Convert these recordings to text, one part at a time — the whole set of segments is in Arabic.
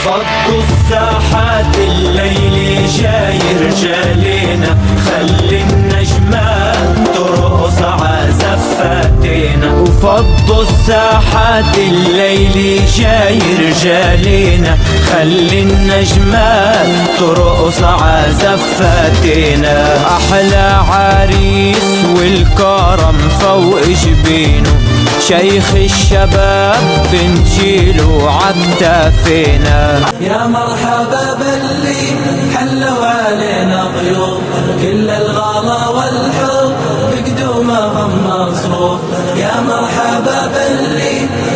فضوا الساحات الليل جاي رجالينا، خلي النجمات ترقص عزفاتنا. وفضوا الساحات الليل جاي رجالينا، خلي النجمات ترقص عزفاتنا. احلى عريس والكرم فوق جبينه، شيخ الشباب بنجيله عكتافينا. يا مرحبا باللي حلوا علينا ضيوف، كل الغلا والحب بقدومهم مصروف. يا مرحبا باللي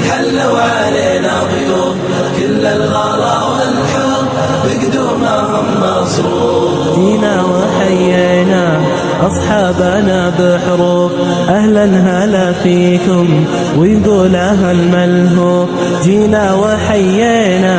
حلوا علينا ضيوف، كل الغلا والحب بقدومهم مصروف. جينا وحيينا أصحابنا بحروف، أهلا هلا فيكم ويقول أهل ملهوف. جينا وحيينا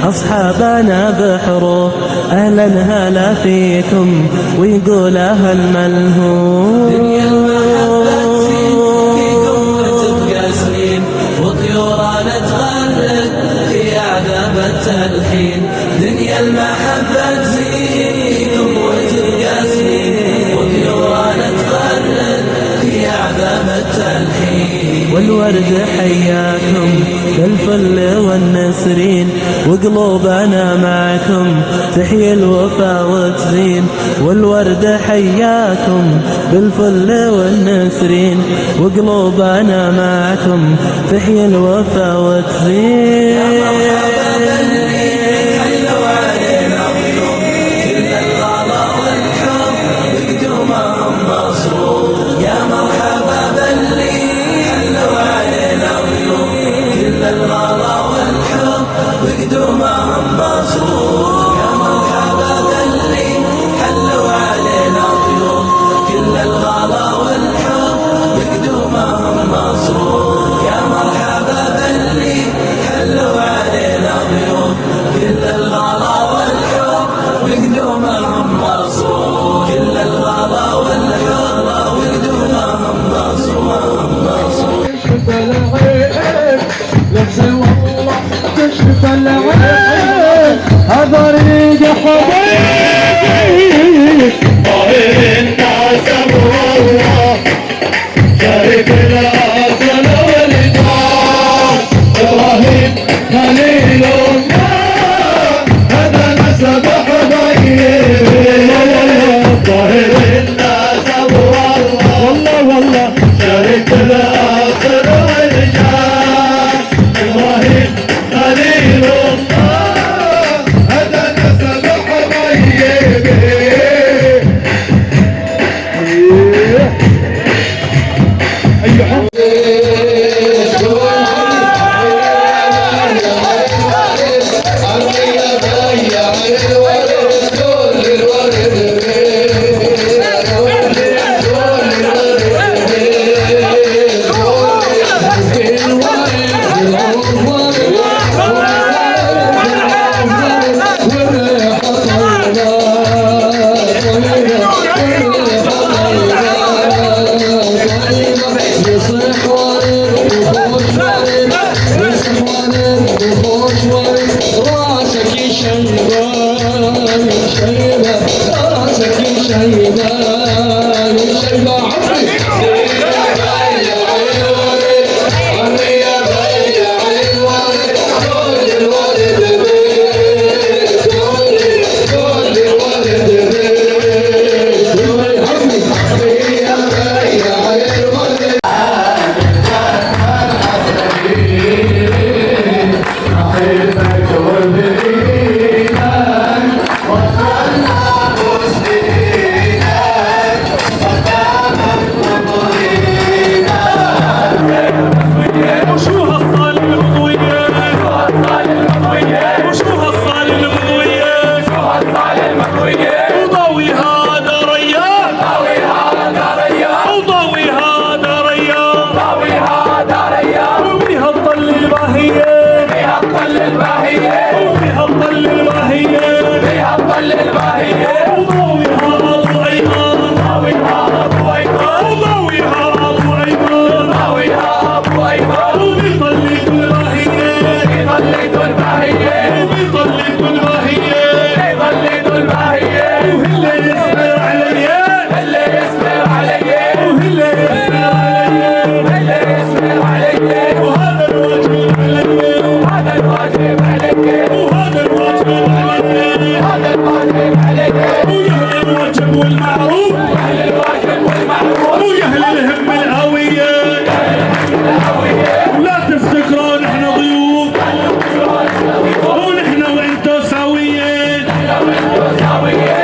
أصحابنا بحروف، أهلا هلا فيكم ويقول أهل ملهوف. دنيا المحبة تزين فيكم وتبقى سنين، وطيورنا تغرد في أعذاب التلحين. دنيا المحبة تزين فيكم وتبقى سنين، وطيورنا تغرد في أعذاب التلحين. والورد حياكم بالفل والنسرين، وقلوبنا معكم تحيي الوفا وتزين. والورد حياكم بالفل والنسرين، وقلوبنا معكم تحيي الوفا وتزين. تشرف العين هذا ريق حبيبي، طاهر الناس امر الله، شريف الاصل والجاه، ابراهيم خليل الله، هذا نسب حبيبي. طاهر الناس امر الله، والله والله، شريف الاصل والجاه، ابراهيم خليل الله، هذا نسب حبيبي. Yeah. يا